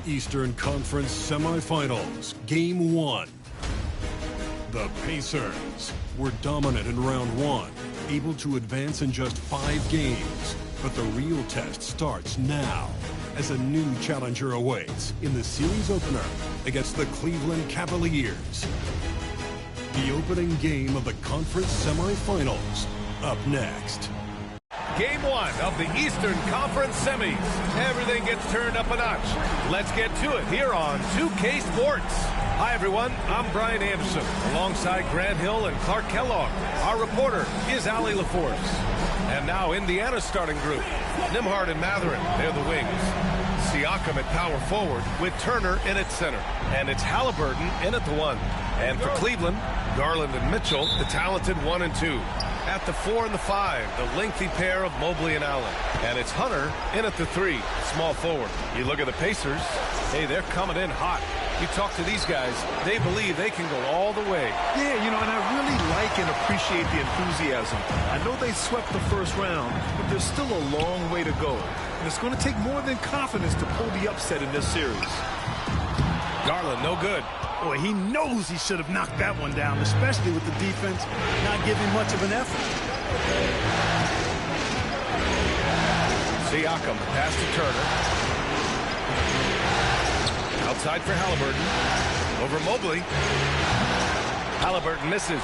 Eastern Conference Semifinals, Game 1. The Pacers were dominant in round 1, able to advance in just 5 games. But the real test starts now, as a new challenger awaits in the series opener against the Cleveland Cavaliers. The opening game of the conference semifinals, up next. Game 1 of the Eastern Conference Semis. Everything gets turned up a notch. Let's get to it here on 2K Sports. Hi, everyone. I'm Brian Anderson, alongside Grant Hill and Clark Kellogg. Our reporter is Allie LaForce. And now Indiana's starting group. Nembhard and Mathurin, they're the wings. Siakam at power forward with Turner in at center. And it's Halliburton in at the 1. And for Cleveland, Garland and Mitchell, the talented 1 and 2. At the 4 and the 5, the lengthy pair of Mobley and Allen. And it's Hunter in at the 3, small forward. You look at the Pacers, hey, they're coming in hot. You talk to these guys, they believe they can go all the way. Yeah, and I really like and appreciate the enthusiasm. I know they swept the first round, but there's still a long way to go. And it's going to take more than confidence to pull the upset in this series. Garland, no good. Boy, he knows he should have knocked that one down, especially with the defense not giving much of an effort. Siakam, pass to Turner. Outside for Halliburton. Over Mobley. Halliburton misses.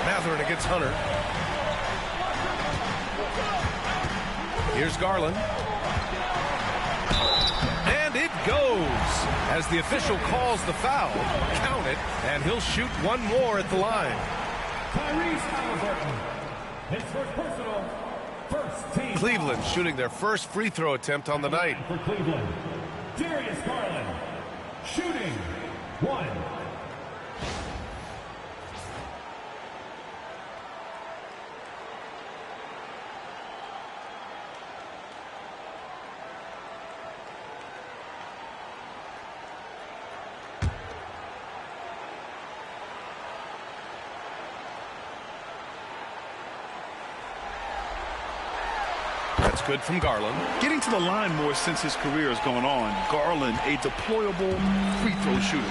Mathurin against Hunter. Here's Garland. And it goes as the official calls the foul. Count it, and he'll shoot one more at the line. His first personal, first team. Cleveland shooting their first free throw attempt on the night. For Cleveland, Darius Garland, shooting 1. That's good from Garland. Getting to the line more since his career has gone on. Garland, a deployable free throw shooter.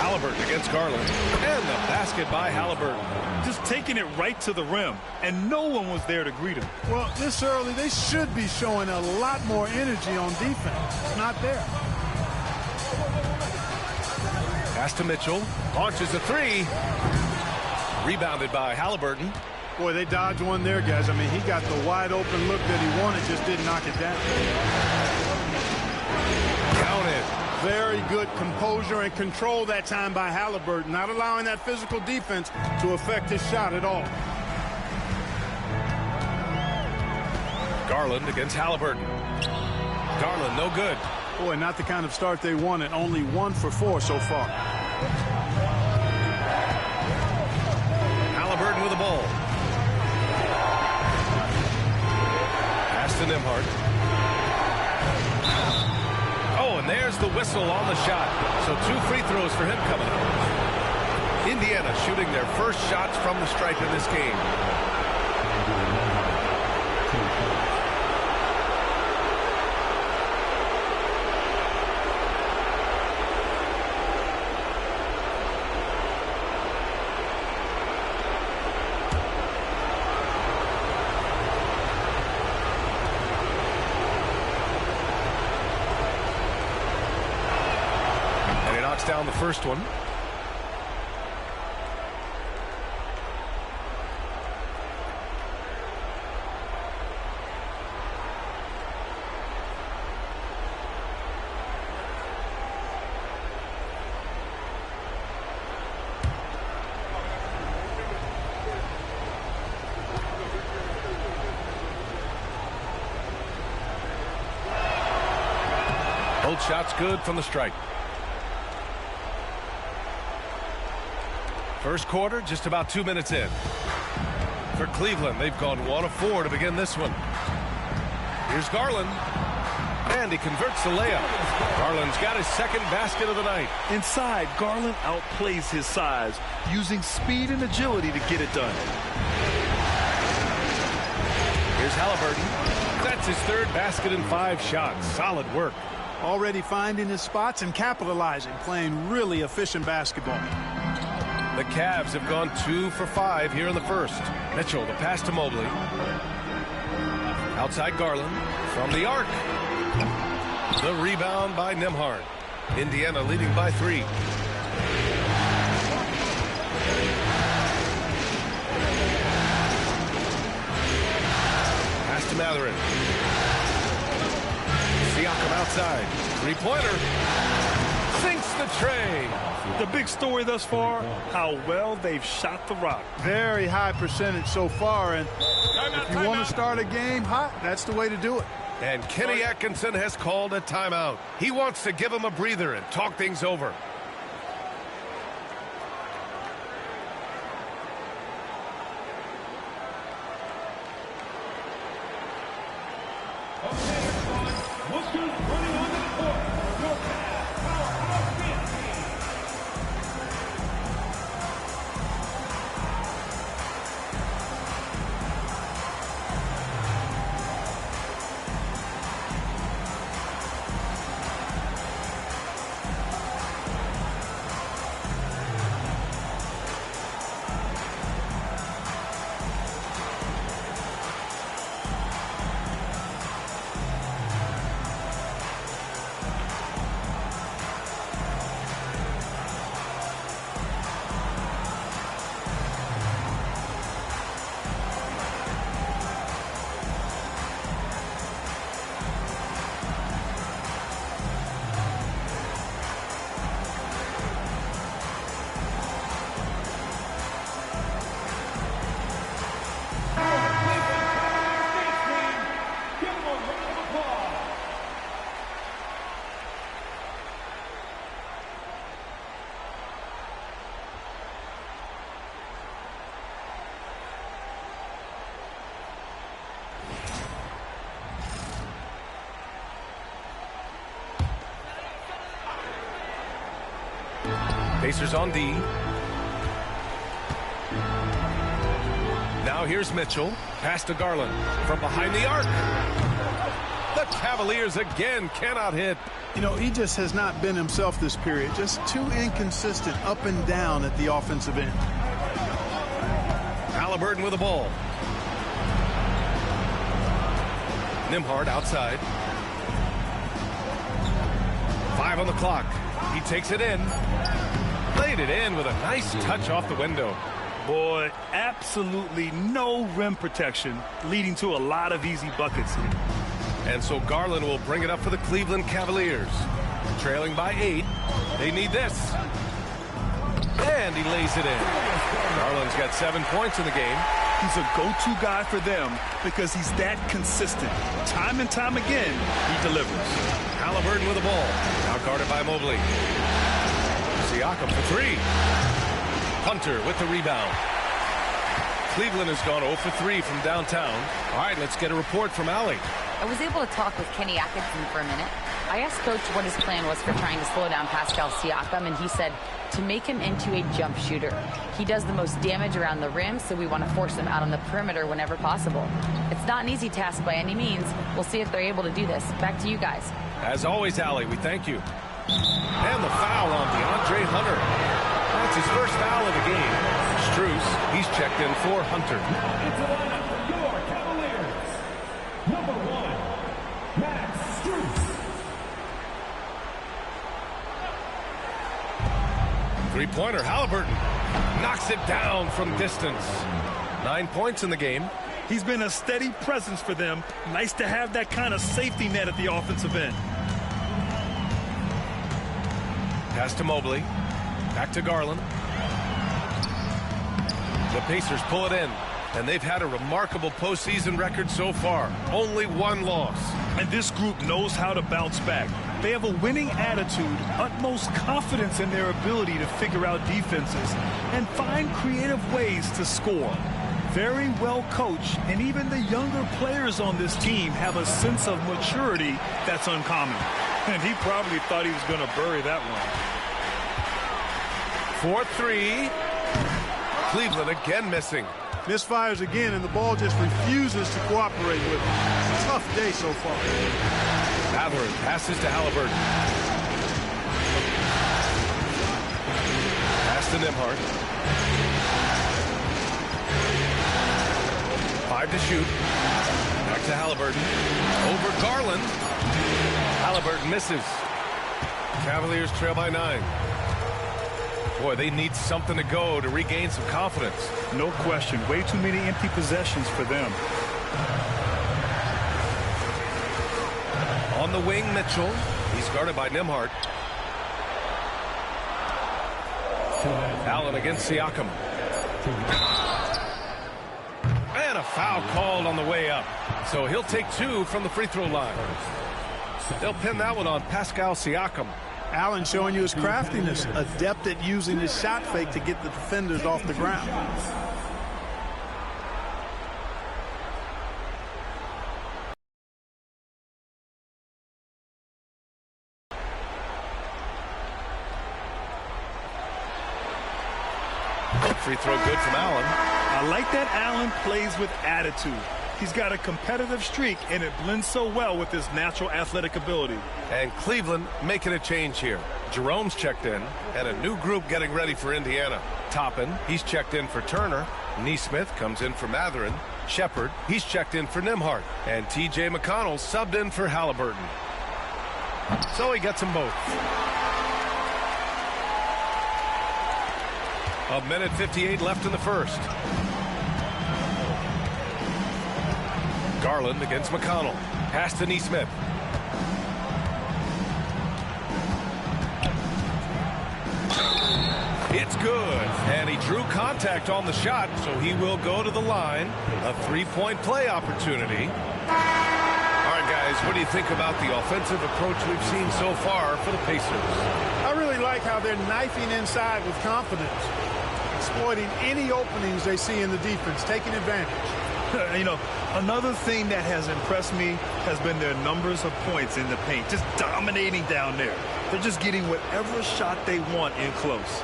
Halliburton against Garland. And the basket by Halliburton. Just taking it right to the rim, and no one was there to greet him. Well, this early, they should be showing a lot more energy on defense. It's not there. Pass to Mitchell. Launches a 3. Rebounded by Halliburton. Boy, they dodged one there, guys. I mean, he got the wide open look that he wanted, just didn't knock it down. Count it. Very good composure and control that time by Halliburton, not allowing that physical defense to affect his shot at all. Garland against Halliburton. Garland, no good. Boy, not the kind of start they wanted. Only 1 for 4 so far. Halliburton with the ball. Pass to Nembhard. Oh, and there's the whistle on the shot. So 2 free throws for him coming up. Indiana shooting their first shots from the stripe in this game. Down the first one. Both shots good from the stripe. First quarter, just about 2 minutes in. For Cleveland, they've gone 1 of 4 to begin this one. Here's Garland. And he converts the layup. Garland's got his second basket of the night. Inside, Garland outplays his size, using speed and agility to get it done. Here's Halliburton. That's his third basket in 5 shots. Solid work. Already finding his spots and capitalizing, playing really efficient basketball. The Cavs have gone 2 for 5 here in the first. Mitchell, the pass to Mobley. Outside Garland from the arc. The rebound by Nembhard. Indiana leading by 3. Pass to Mathurin. Siakam outside. 3-pointer. Sinks the tray. The big story thus far, how well they've shot the rock. Very high percentage so far, and if you want to start a game hot, that's the way to do it. And Kenny Atkinson has called a timeout. He wants to give him a breather and talk things over. Pacers on D. Now here's Mitchell. Pass to Garland from behind the arc. The Cavaliers again cannot hit. You know, he just has not been himself this period. Just too inconsistent up and down at the offensive end. Halliburton with the ball. Nembhard outside. 5 on the clock. He takes it in. Laid it in with a nice touch off the window. Boy, absolutely no rim protection, leading to a lot of easy buckets here. And so Garland will bring it up for the Cleveland Cavaliers. Trailing by 8. They need this. And he lays it in. Garland's got 7 points in the game. He's a go-to guy for them because he's that consistent. Time and time again, he delivers. Halliburton with the ball. Now guarded by Mobley. Siakam for 3. Hunter with the rebound. Cleveland has gone 0 for 3 from downtown. All right, let's get a report from Allie. I was able to talk with Kenny Atkinson for a minute. I asked Coach what his plan was for trying to slow down Pascal Siakam, and he said to make him into a jump shooter. He does the most damage around the rim, so we want to force him out on the perimeter whenever possible. It's not an easy task by any means. We'll see if they're able to do this. Back to you guys. As always, Allie, we thank you. And the foul on DeAndre Hunter. That's his first foul of the game. Strus, he's checked in for Hunter. Into the lineup for your Cavaliers. Number 1, Max Strus. 3-pointer, Halliburton knocks it down from distance. 9 points in the game. He's been a steady presence for them. Nice to have that kind of safety net at the offensive end. Pass to Mobley. Back to Garland. The Pacers pull it in, and they've had a remarkable postseason record so far. Only 1 loss. And this group knows how to bounce back. They have a winning attitude, utmost confidence in their ability to figure out defenses, and find creative ways to score. Very well coached, and even the younger players on this team have a sense of maturity that's uncommon. And he probably thought he was going to bury that one. 4-3. Cleveland again missing. Misfires again, and the ball just refuses to cooperate with him. It's a tough day so far. Mathurin passes to Halliburton. Pass to Nembhard. 5 to shoot. Back to Halliburton. Over Garland. Halliburton misses. Cavaliers trail by 9. Boy, they need something to go to regain some confidence. No question. Way too many empty possessions for them. On the wing, Mitchell. He's guarded by Nembhard. Allen against Siakam. And a foul called on the way up. So he'll take 2 from the free throw line. They'll pin that one on Pascal Siakam. Allen showing you his craftiness, adept at using his shot fake to get the defenders off the ground. Free throw good from Allen. I like that Allen plays with attitude. He's got a competitive streak, and it blends so well with his natural athletic ability. And Cleveland making a change here. Jerome's checked in, and a new group getting ready for Indiana. Toppin, he's checked in for Turner. Neesmith comes in for Mathurin. Shepard, he's checked in for Nembhard. And T.J. McConnell subbed in for Halliburton. So he gets them both. 1:58 left in the first. Garland against McConnell. Pass to Neesmith. It's good. And he drew contact on the shot, so he will go to the line. A three-point play opportunity. All right, guys, what do you think about the offensive approach we've seen so far for the Pacers? I really like how they're knifing inside with confidence, exploiting any openings they see in the defense, taking advantage. You know, another thing that has impressed me has been their numbers of points in the paint, just dominating down there. They're just getting whatever shot they want in close.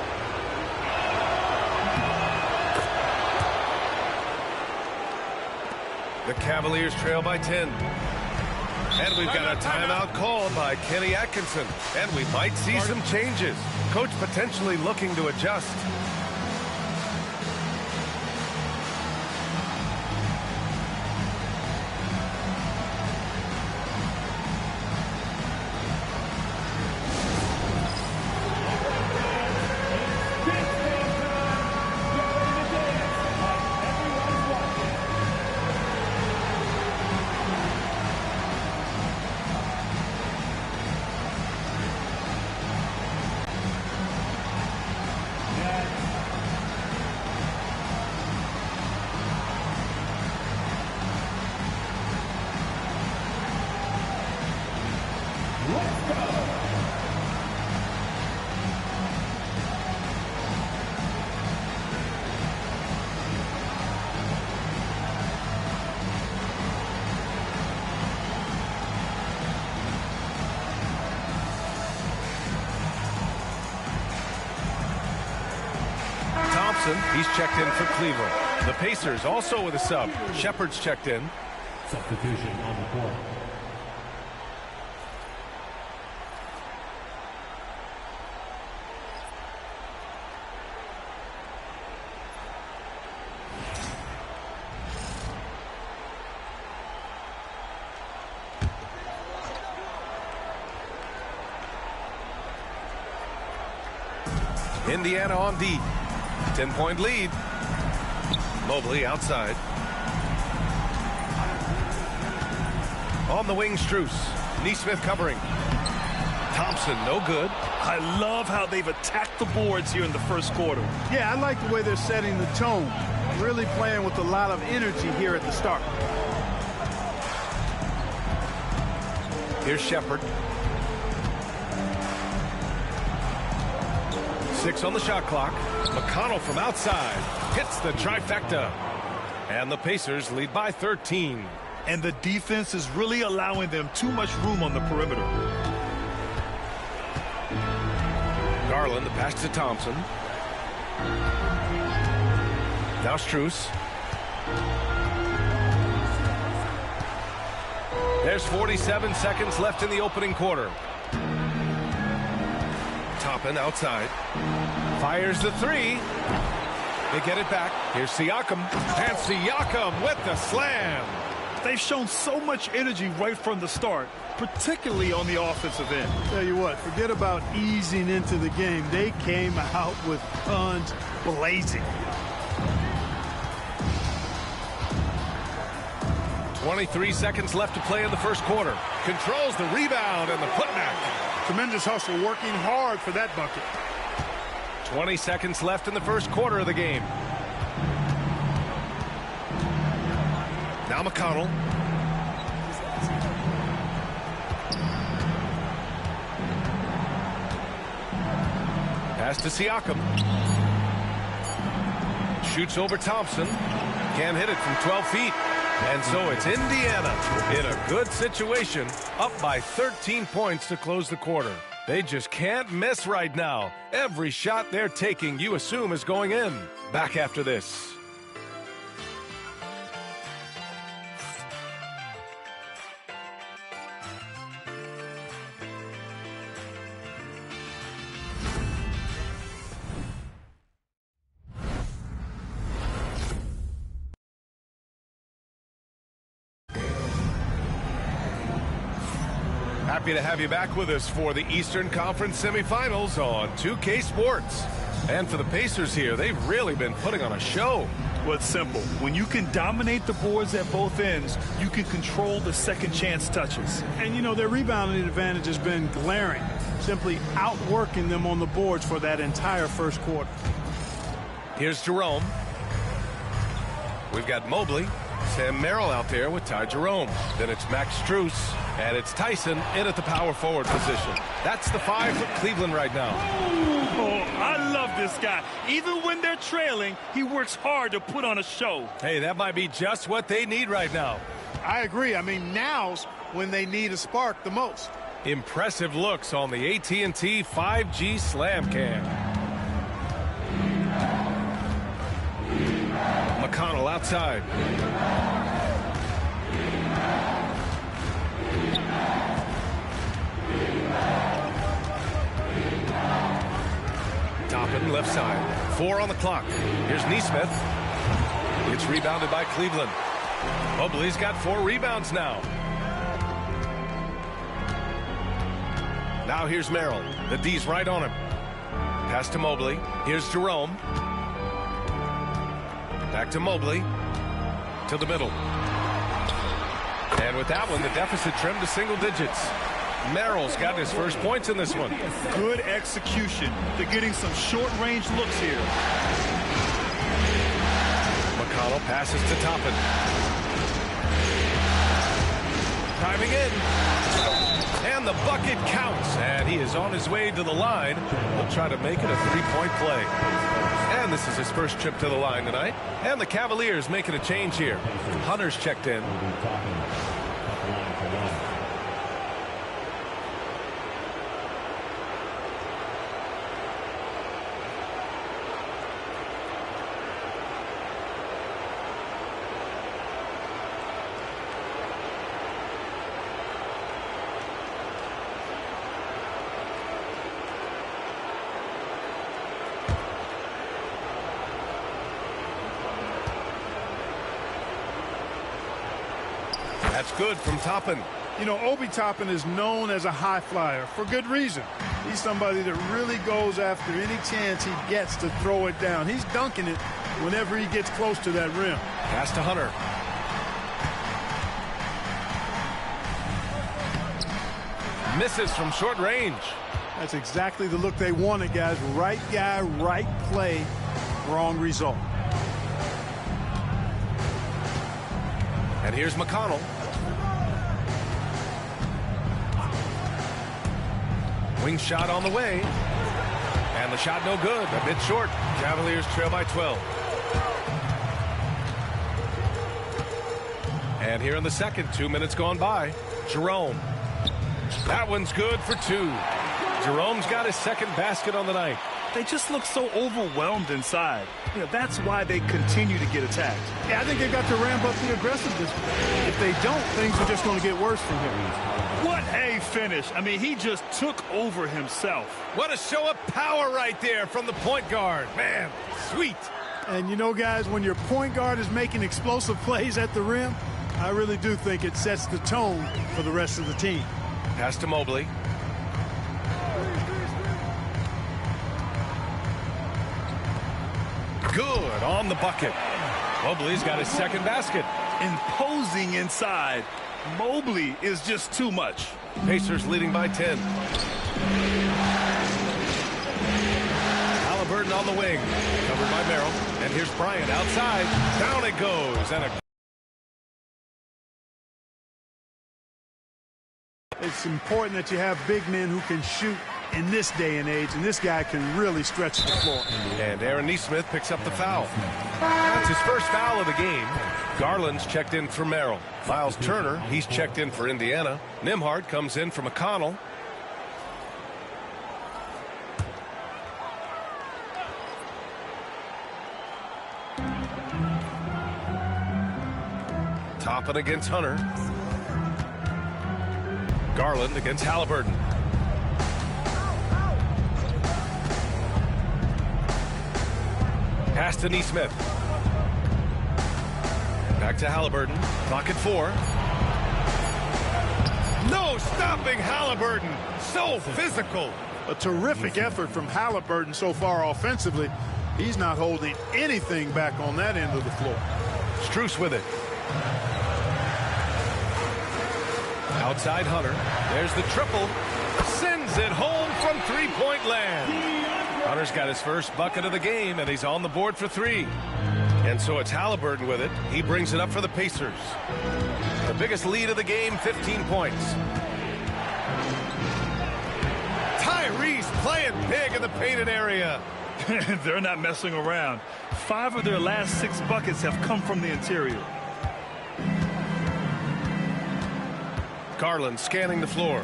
The Cavaliers trail by 10. And we've got a timeout called by Kenny Atkinson. And we might see some changes. Coach potentially looking to adjust. He's checked in for Cleveland. The Pacers also with a sub. Shepard's checked in. Substitution on the court. Indiana on D. 10-point lead. Mobley outside. On the wing, Strus. Neesmith covering. Thompson, no good. I love how they've attacked the boards here in the first quarter. Yeah, I like the way they're setting the tone. Really playing with a lot of energy here at the start. Here's Shepard. 6 on the shot clock. McConnell from outside hits the trifecta. And the Pacers lead by 13. And the defense is really allowing them too much room on the perimeter. Garland, the pass to Thompson. Now Strus. There's 47 seconds left in the opening quarter. Toppin outside. Fires the three. They get it back. Here's Siakam. And Siakam with the slam. They've shown so much energy right from the start, particularly on the offensive end. Tell you what, forget about easing into the game. They came out with guns blazing. 23 seconds left to play in the first quarter. Controls the rebound and the putback. Tremendous hustle, working hard for that bucket. 20 seconds left in the first quarter of the game. Now McConnell. Pass to Siakam. Shoots over Thompson. Can't hit it from 12 feet. And so it's Indiana in a good situation, up by 13 points to close the quarter. They just can't miss right now. Every shot they're taking, you assume, is going in. Back after this. Happy to have you back with us for the Eastern Conference semifinals on 2K Sports. And for the Pacers here, they've really been putting on a show. Well, it's simple. When you can dominate the boards at both ends, you can control the second chance touches. And, you know, their rebounding advantage has been glaring, simply outworking them on the boards for that entire first quarter. Here's Jerome. We've got Mobley. Sam Merrill out there with Ty Jerome. Then it's Max Strus, and it's Tyson in at the power forward position. That's the 5 for Cleveland right now. Oh, I love this guy. Even when they're trailing, he works hard to put on a show. Hey, that might be just what they need right now. I agree. I mean, now's when they need a spark the most. Impressive looks on the AT&T 5G Slam Cam. McConnell outside. Toppin left side. 4 on the clock. Here's Nesmith. It's rebounded by Cleveland. Mobley's got 4 rebounds now. Now here's Merrill. The D's right on him. Pass to Mobley. Here's Jerome. Back to Mobley. To the middle. And with that one, the deficit trimmed to single digits. Merrill's got his first points in this one. Good execution. They're getting some short-range looks here. McConnell passes to Toppin. Diving in. And the bucket counts. And he is on his way to the line. He'll try to make it a 3-point play. And this is his first trip to the line tonight. And the Cavaliers making a change here. Hunter's checked in. That's good from Toppin. You know, Obi Toppin is known as a high flyer for good reason. He's somebody that really goes after any chance he gets to throw it down. He's dunking it whenever he gets close to that rim. Pass to Hunter. Misses from short range. That's exactly the look they wanted, guys. Right guy, right play, wrong result. And here's McConnell. Wing shot on the way. And the shot no good. A bit short. Cavaliers trail by 12. And here in the second, 2 minutes gone by. Jerome. That one's good for 2. Jerome's got his second basket on the night. they just look so overwhelmed inside. You know, that's why they continue to get attacked. Yeah, I think they've got to ramp up the aggressiveness. If they don't, things are just going to get worse from here. What a finish. I mean, he just took over himself. What a show of power right there from the point guard. Man, sweet. And you know, guys, when your point guard is making explosive plays at the rim, I really do think it sets the tone for the rest of the team. Pass to Mobley. Good on the bucket. Mobley's got his second basket. Imposing inside. Mobley is just too much. Pacers leading by 10. Halliburton on the wing. Covered by Merrill. And here's Bryant outside. Down it goes. And it's important that you have big men who can shoot in this day and age, and this guy can really stretch the floor. And Aaron Nesmith picks up the foul. That's his first foul of the game. Garland's checked in for Merrill. Miles Turner, he's checked in for Indiana. Nimhart comes in for McConnell. Toppin against Hunter. Garland against Halliburton. Pass to Nesmith. Back to Halliburton. Clock at 4. No stopping Halliburton. So physical. A terrific effort from Halliburton so far offensively. He's not holding anything back on that end of the floor. Strus with it. Outside Hunter. There's the triple. Sends it home from three-point land. Hunter's got his first bucket of the game, and he's on the board for 3. And so it's Halliburton with it. He brings it up for the Pacers. The biggest lead of the game, 15 points. Tyrese playing big in the painted area. They're not messing around. 5 of their last 6 buckets have come from the interior. Garland scanning the floor.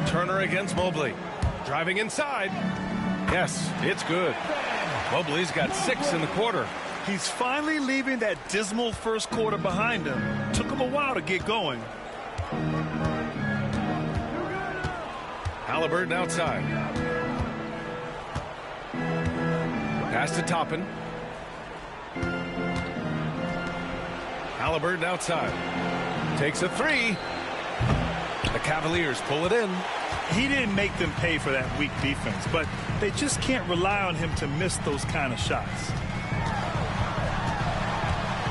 Turner against Mobley. Driving inside. Yes, it's good. Mobley's got 6 in the quarter. He's finally leaving that dismal first quarter behind him. Took him a while to get going. Halliburton outside. Pass to Toppin. Halliburton outside. Takes a 3. The Cavaliers pull it in. He didn't make them pay for that weak defense, but they just can't rely on him to miss those kind of shots.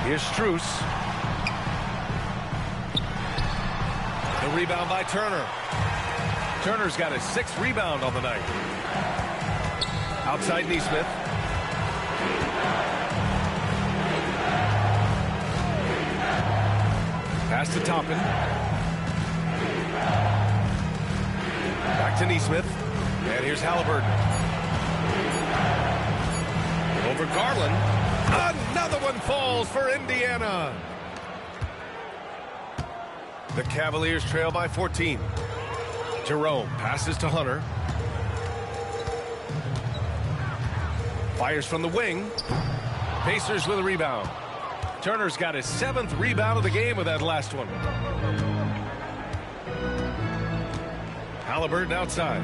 Here's Strus. The rebound by Turner. Turner's got his 6th rebound on the night. Outside Nesmith. Pass to Toppin. Back to Nesmith. And here's Halliburton. Over Garland. Another one falls for Indiana. The Cavaliers trail by 14. Jerome passes to Hunter. Fires from the wing. Pacers with a rebound. Turner's got his 7th rebound of the game with that last one. Halliburton outside.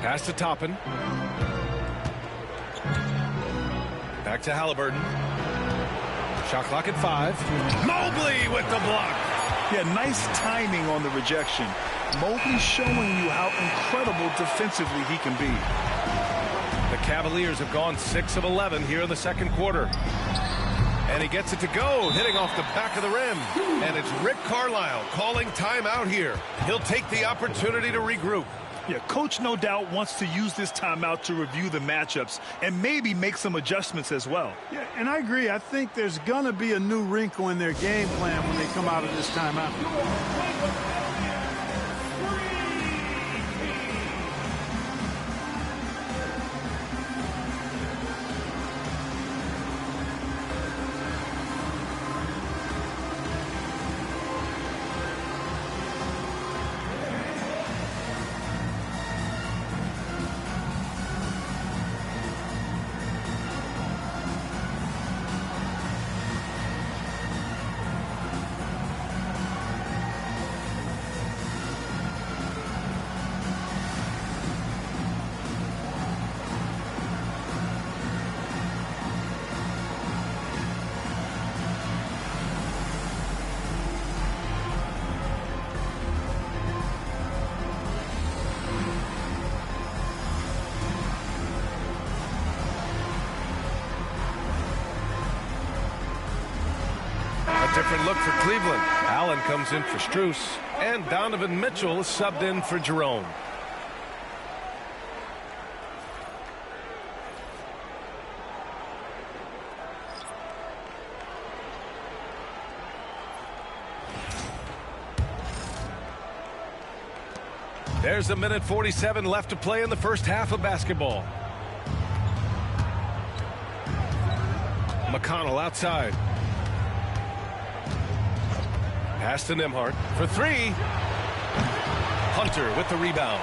Pass to Toppin. Back to Halliburton. Shot clock at 5. Mobley with the block. Yeah, nice timing on the rejection. Mobley showing you how incredible defensively he can be. The Cavaliers have gone 6 of 11 here in the second quarter. And he gets it to go, hitting off the back of the rim. And it's Rick Carlisle calling timeout here. He'll take the opportunity to regroup. Yeah, coach no doubt wants to use this timeout to review the matchups and maybe make some adjustments as well. Yeah, and I agree. I think there's going to be a new wrinkle in their game plan when they come out of this timeout. different look for Cleveland. Allen comes in for Strus, and Donovan Mitchell is subbed in for Jerome. There's a minute 47 left to play in the first half of basketball. McConnell outside. Pass to Nembhard for three. Hunter with the rebound.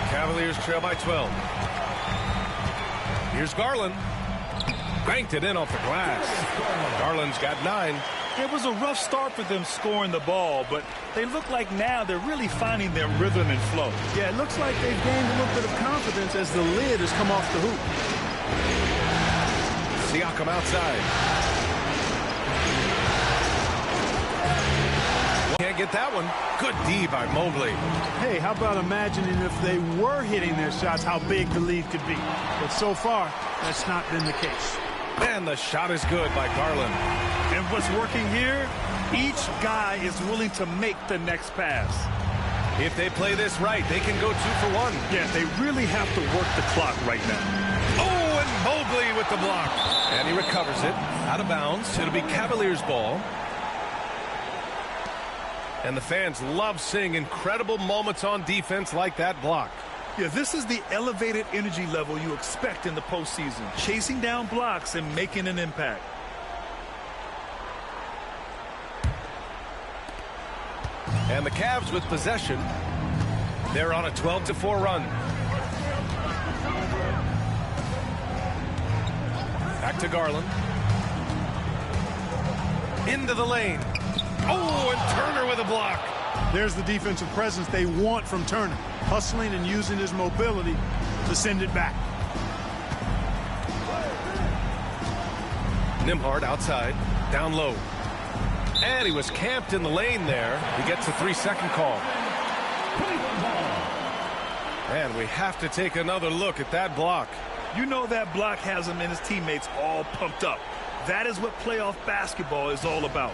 Cavaliers trail by 12. Here's Garland. Banked it in off the glass. Garland's got 9. It was a rough start for them scoring the ball, but they look like now they're really finding their rhythm and flow. Yeah, it looks like they've gained a little bit of confidence as the lid has come off the hoop. Siakam outside. Can't get that one. Good D by Mobley. Hey, how about imagining if they were hitting their shots, how big the lead could be. But so far, that's not been the case. And the shot is good by Garland. And what's working here, each guy is willing to make the next pass. If they play this right, they can go 2 for 1. Yeah, they really have to work the clock right now. Oh, and Mobley with the block. And he recovers it. Out of bounds. It'll be Cavaliers ball. And the fans love seeing incredible moments on defense like that block. Yeah, this is the elevated energy level you expect in the postseason. Chasing down blocks and making an impact. And the Cavs with possession. They're on a 12-4 run. Back to Garland. Into the lane. Oh, and Turner with a block. There's the defensive presence they want from Turner. Hustling and using his mobility to send it back. Nembhard outside. Down low. And he was camped in the lane there. He gets a 3-second call. And we have to take another look at that block. You know that block has him and his teammates all pumped up. That is what playoff basketball is all about.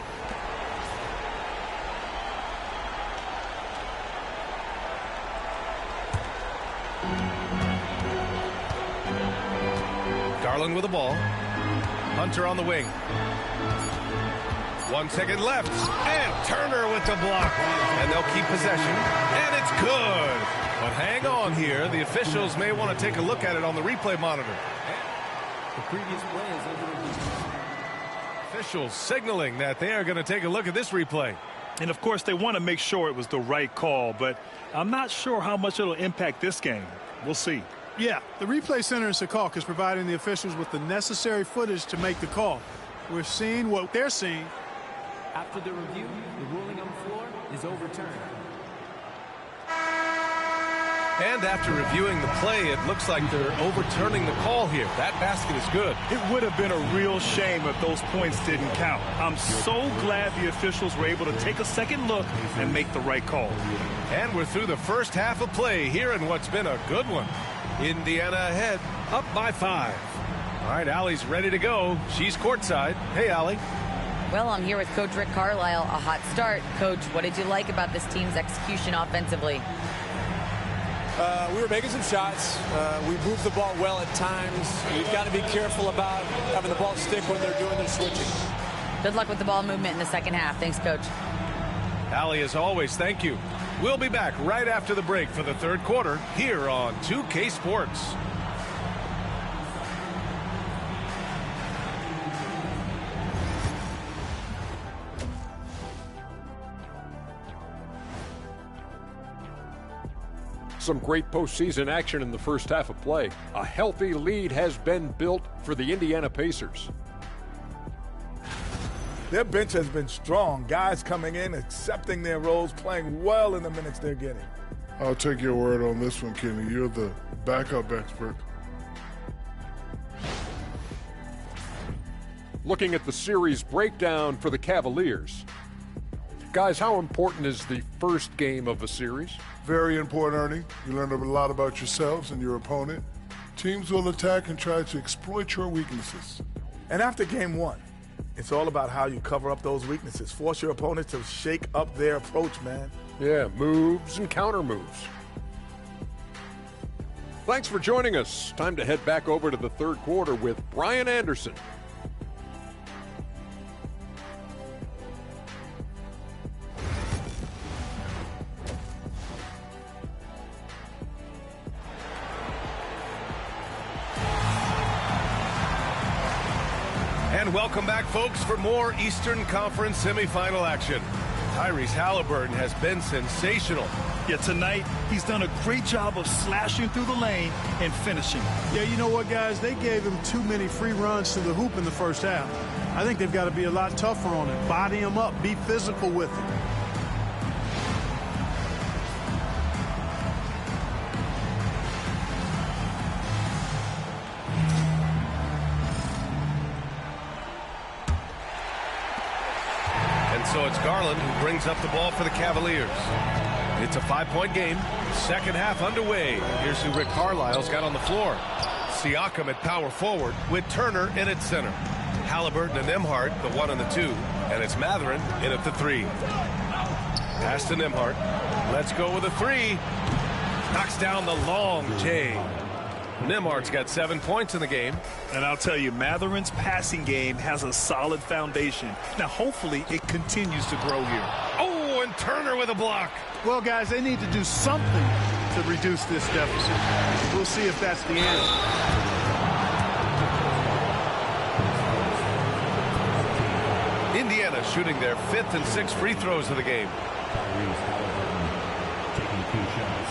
Garland with the ball. Hunter on the wing. 1 second left. And Turner with the block. And they'll keep possession. And it's good. But hang on here. The officials may want to take a look at it on the replay monitor. The previous play is over. Officials signaling that they are going to take a look at this replay. And of course they want to make sure it was the right call, but I'm not sure how much it'll impact this game. We'll see. Yeah, the replay center in Secaucus is providing the officials with the necessary footage to make the call. We're seeing what they're seeing. After the review, the ruling on the floor is overturned. And after reviewing the play, it looks like they're overturning the call here. That basket is good. It would have been a real shame if those points didn't count. I'm so glad the officials were able to take a second look and make the right call. And we're through the first half of play here in what's been a good one. Indiana ahead, up by 5. All right, Allie's ready to go. She's courtside. Hey, Allie. Well, I'm here with Coach Rick Carlisle. A hot start. Coach, what did you like about this team's execution offensively? We were making some shots. We moved the ball well at times. We've got to be careful about having the ball stick when they're doing their switching. Good luck with the ball movement in the second half. Thanks, Coach. Allie, as always, thank you. We'll be back right after the break for the third quarter here on 2K Sports. Some great postseason action in the first half of play. A healthy lead has been built for the Indiana Pacers. Their bench has been strong. Guys coming in, accepting their roles, playing well in the minutes they're getting. I'll take your word on this one, Kenny. You're the backup expert. Looking at the series breakdown for the Cavaliers. Guys, how important is the first game of a series? Very important, Ernie. You learn a lot about yourselves and your opponent. Teams will attack and try to exploit your weaknesses. And after game 1, It's all about how you cover up those weaknesses. Force your opponent to shake up their approach, man. Yeah, moves and counter moves. Thanks for joining us. Time to head back over to the third quarter with Brian Anderson. And welcome back, folks, for more Eastern Conference semifinal action. Tyrese Halliburton has been sensational. Yeah, tonight he's done a great job of slashing through the lane and finishing. Yeah, you know what, guys? They gave him too many free runs to the hoop in the first half. I think they've got to be a lot tougher on him. Body him up. Be physical with him. So it's Garland who brings up the ball for the Cavaliers. It's a 5-point game. Second half underway. Here's who Rick Carlisle's got on the floor. Siakam at power forward with Turner in at center. Halliburton and Nembhard, the 1 and the 2. And it's Mathurin in at the 3. Pass to Nembhard. Let's go with a 3. Knocks down the long J. Nembhard's got 7 points in the game. And I'll tell you, Mathurin's passing game has a solid foundation. Now, hopefully, it continues to grow here. Oh, and Turner with a block. Well, guys, they need to do something to reduce this deficit. We'll see if that's the answer. Indiana shooting their 5th and 6th free throws of the game. Taking 2 shots.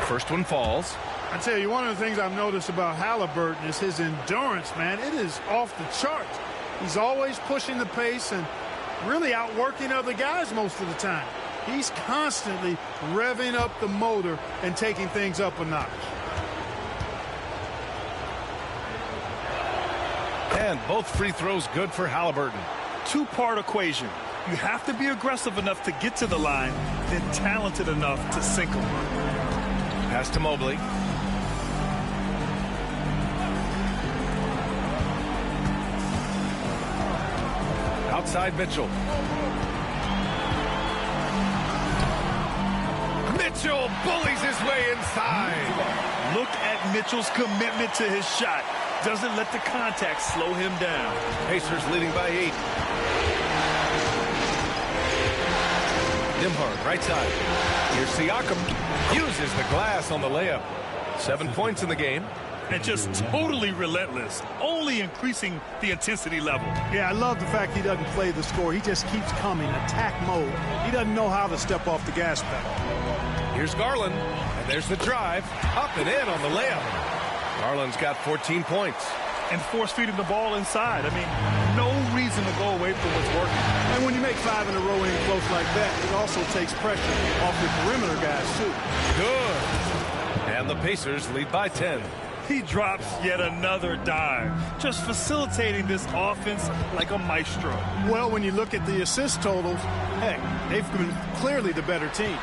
First one falls. I tell you, one of the things I've noticed about Halliburton is his endurance, man. It is off the charts. He's always pushing the pace and really outworking other guys most of the time. He's constantly revving up the motor and taking things up a notch. And both free throws good for Halliburton. 2-part equation. You have to be aggressive enough to get to the line, then talented enough to sink them. Pass to Mobley. Outside Mitchell. Mitchell bullies his way inside. Look at Mitchell's commitment to his shot. Doesn't let the contact slow him down. Pacers leading by 8. Nembhard, right side. Here's Siakam. Uses the glass on the layup. 7 points in the game. And just totally relentless. Only increasing the intensity level. Yeah, I love the fact he doesn't play the score. He just keeps coming, attack mode. He doesn't know how to step off the gas pedal. Here's Garland. And there's the drive. Up and in on the layup. Garland's got 14 points. And force-feeding the ball inside. I mean, no reason to go away from what's working. And when you make 5 in a row in close like that, it also takes pressure off the perimeter guys, too. Good. And the Pacers lead by 10. He drops yet another dive, just facilitating this offense like a maestro. Well, when you look at the assist totals, heck, they've been clearly the better team.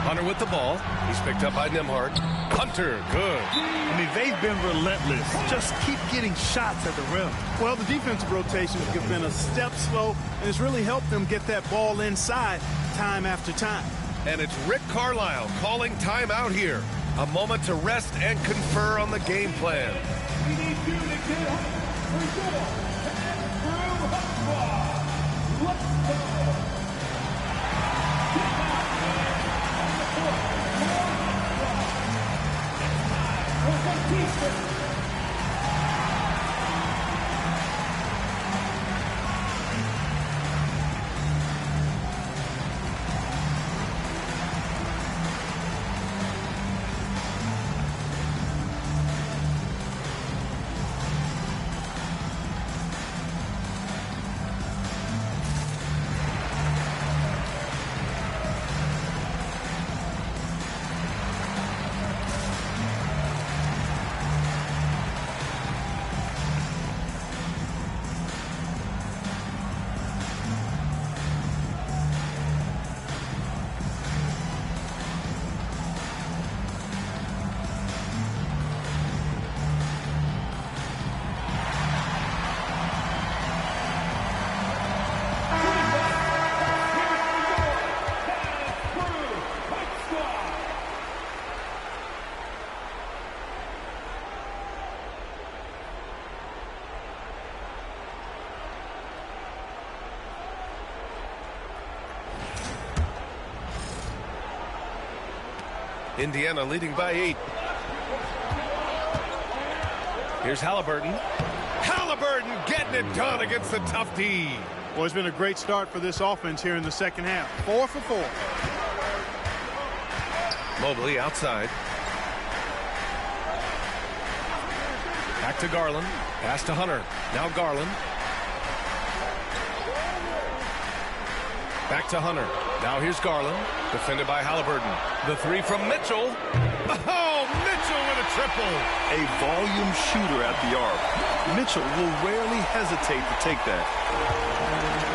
Hunter with the ball. He's picked up by Nembhard. Hunter, good. I mean, they've been relentless. Just keep getting shots at the rim. Well, the defensive rotations have been a step slow, and it's really helped them get that ball inside time after time. And it's Rick Carlisle calling timeout here. A moment to rest and confer on the game plan. We need you to get up for your Let's go. Indiana leading by 8. Here's Halliburton. Halliburton getting it done against the tough D. Well, it's been a great start for this offense here in the second half. 4 for 4. Mobley outside. Back to Garland. Pass to Hunter. Now Garland. Back to Hunter. Now here's Garland. Defended by Halliburton. The three from Mitchell. Oh, Mitchell with a triple. A volume shooter at the arc. Mitchell will rarely hesitate to take that.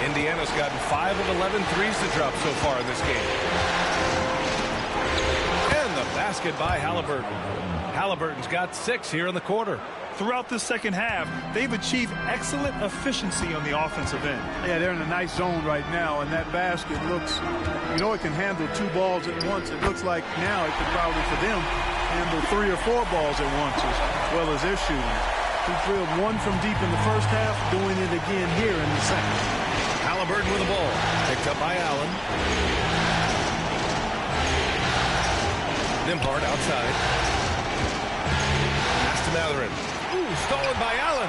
Indiana's gotten 5 of 11 threes to drop so far in this game. And the basket by Halliburton. Halliburton's got 6 here in the quarter. Throughout the second half, they've achieved excellent efficiency on the offensive end. Yeah, they're in a nice zone right now, and that basket looks, you know, it can handle 2 balls at once. It looks like now it could probably, for them, handle 3 or 4 balls at once as well as their shooting. He drilled 1 from deep in the first half, doing it again here in the second. Halliburton with the ball. Picked up by Allen. Nembhard outside. Pass to Mathurin. Ooh, stolen by Allen.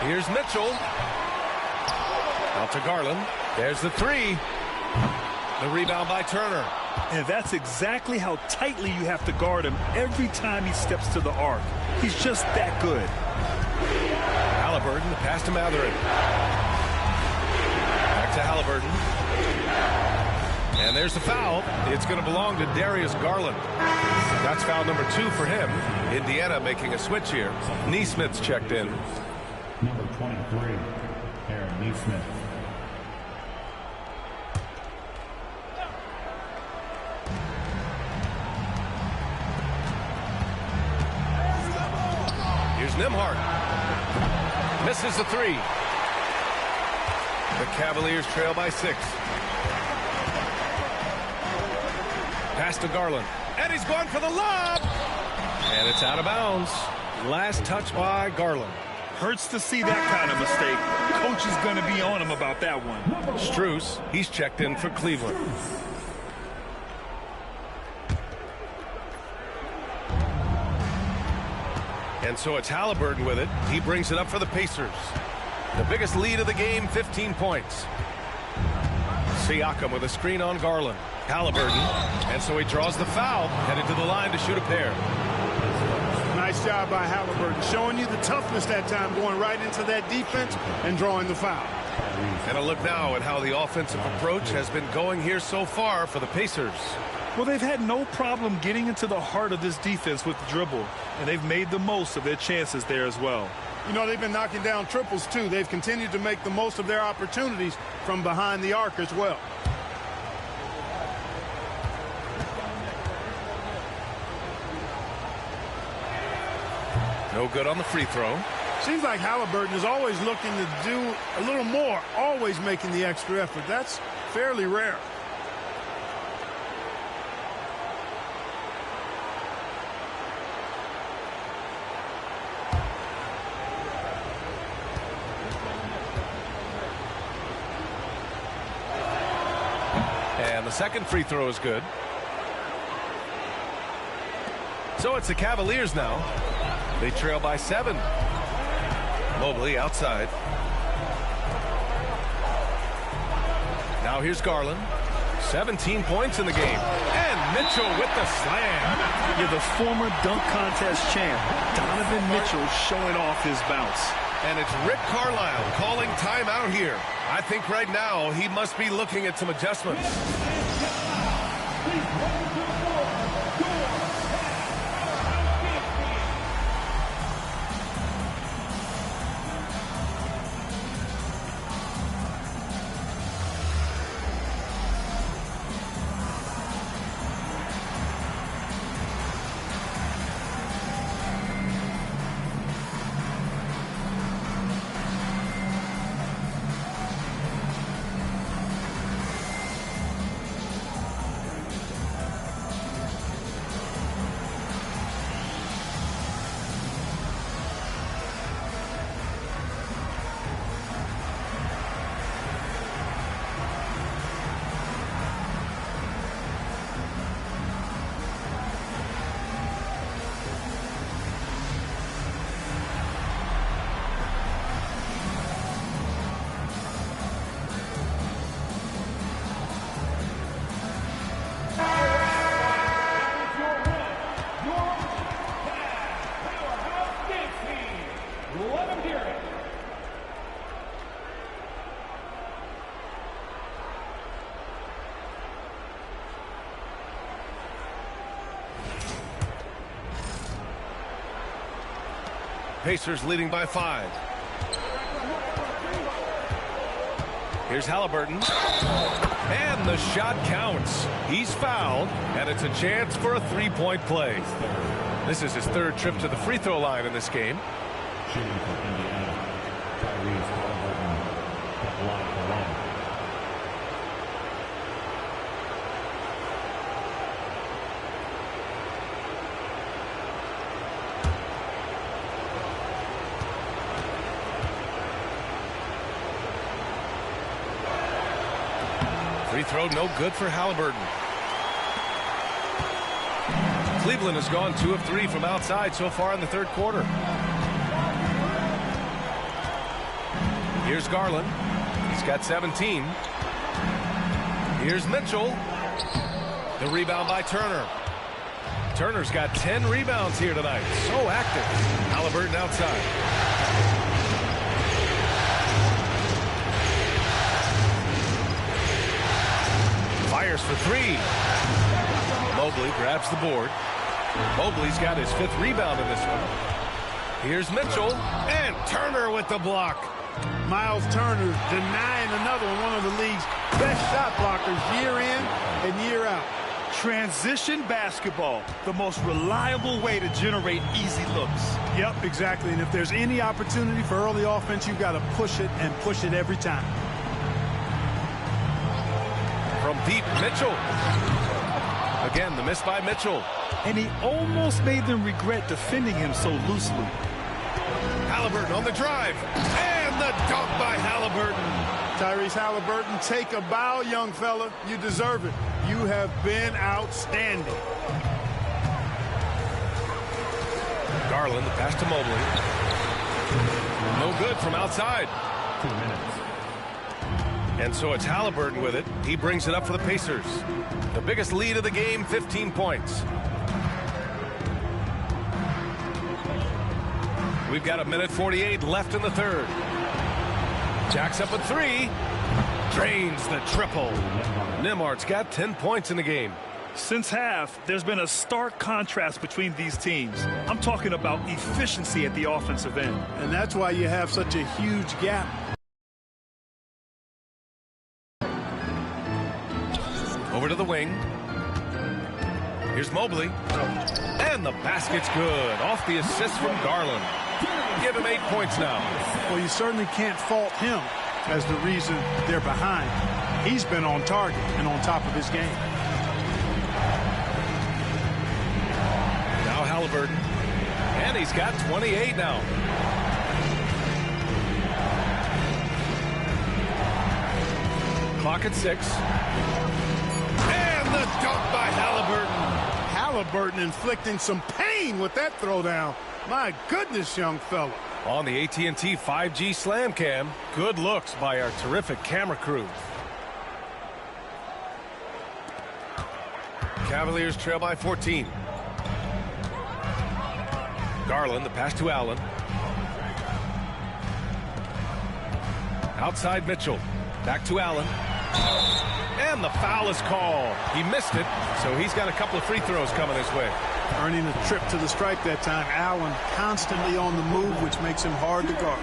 Here's Mitchell. Out to Garland. There's the 3. The rebound by Turner. And that's exactly how tightly you have to guard him every time he steps to the arc. He's just that good. Halliburton, the pass to Mathurin. Back to Halliburton. And there's the foul. It's going to belong to Darius Garland. That's foul number 2 for him. Indiana making a switch here. Neesmith's checked in. Number 23, Aaron Neesmith. Here's Nembhard. Misses the 3. The Cavaliers trail by 6. Pass to Garland. And he's going for the lob. And it's out of bounds. Last touch by Garland. Hurts to see that kind of mistake. Coach is going to be on him about that one. Strus, he's checked in for Cleveland. And so it's Halliburton with it. He brings it up for the Pacers. The biggest lead of the game, 15 points. Siakam with a screen on Garland. Halliburton. And so he draws the foul, headed to the line to shoot a pair. Nice job by Halliburton, showing you the toughness that time, going right into that defense and drawing the foul. And a look now at how the offensive approach has been going here so far for the Pacers. Well, they've had no problem getting into the heart of this defense with the dribble, and they've made the most of their chances there as well. You know, they've been knocking down triples, too. They've continued to make the most of their opportunities from behind the arc as well. No good on the free throw. Seems like Halliburton is always looking to do a little more, always making the extra effort. That's fairly rare. And the second free throw is good. So it's the Cavaliers now. They trail by 7. Mobley outside. Now here's Garland. 17 points in the game. And Mitchell with the slam. Yeah, the former dunk contest champ, Donovan Mitchell, showing off his bounce. And it's Rick Carlisle calling timeout here. I think right now he must be looking at some adjustments. Pacers leading by 5. Here's Halliburton. And the shot counts. He's fouled, and it's a chance for a three-point play. This is his third trip to the free throw line in this game. Free throw no good for Halliburton. Cleveland has gone 2 of 3 from outside so far in the third quarter. Here's Garland. He's got 17. Here's Mitchell. The rebound by Turner. Turner's got 10 rebounds here tonight. So active. Halliburton outside. Fires for 3. Mobley grabs the board. Mobley's got his 5th rebound in this one. Here's Mitchell, and Turner with the block. Miles Turner denying another one of the league's best shot blockers year in and year out. Transition basketball, the most reliable way to generate easy looks. Yep, exactly. And if there's any opportunity for early offense, you've got to push it and push it every time. From deep, Mitchell. Again, the miss by Mitchell. And he almost made them regret defending him so loosely. Halliburton on the drive. And the dunk by Halliburton. Tyrese Halliburton, take a bow, young fella. You deserve it. You have been outstanding. Garland, the pass to Mobley. No good from outside. 2 minutes. And so it's Halliburton with it. He brings it up for the Pacers. The biggest lead of the game, 15 points. We've got 1:48 left in the third. Jacks up at 3. Drains the triple. Nembhard's got 10 points in the game. Since half, there's been a stark contrast between these teams. I'm talking about efficiency at the offensive end. And that's why you have such a huge gap. Over to the wing. Here's Mobley. And the basket's good. Off the assist from Garland. Give him 8 points now. Well, you certainly can't fault him as the reason they're behind. He's been on target and on top of his game. Now Halliburton. And he's got 28 now. Clock at 6. And the dunk by Halliburton. Halliburton inflicting some pain with that throwdown. My goodness, young fella. On the AT&T 5G Slam Cam, good looks by our terrific camera crew. Cavaliers trail by 14. Garland, the pass to Allen. Outside Mitchell. Back to Allen. And the foul is called. He missed it, so he's got a couple of free throws coming his way. Earning a trip to the stripe that time. Allen constantly on the move, which makes him hard to guard.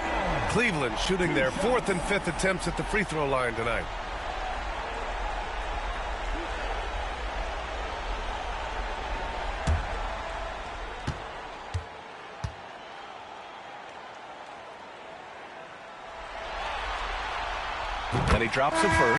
Cleveland shooting their 4th and 5th attempts at the free throw line tonight. And he drops it first.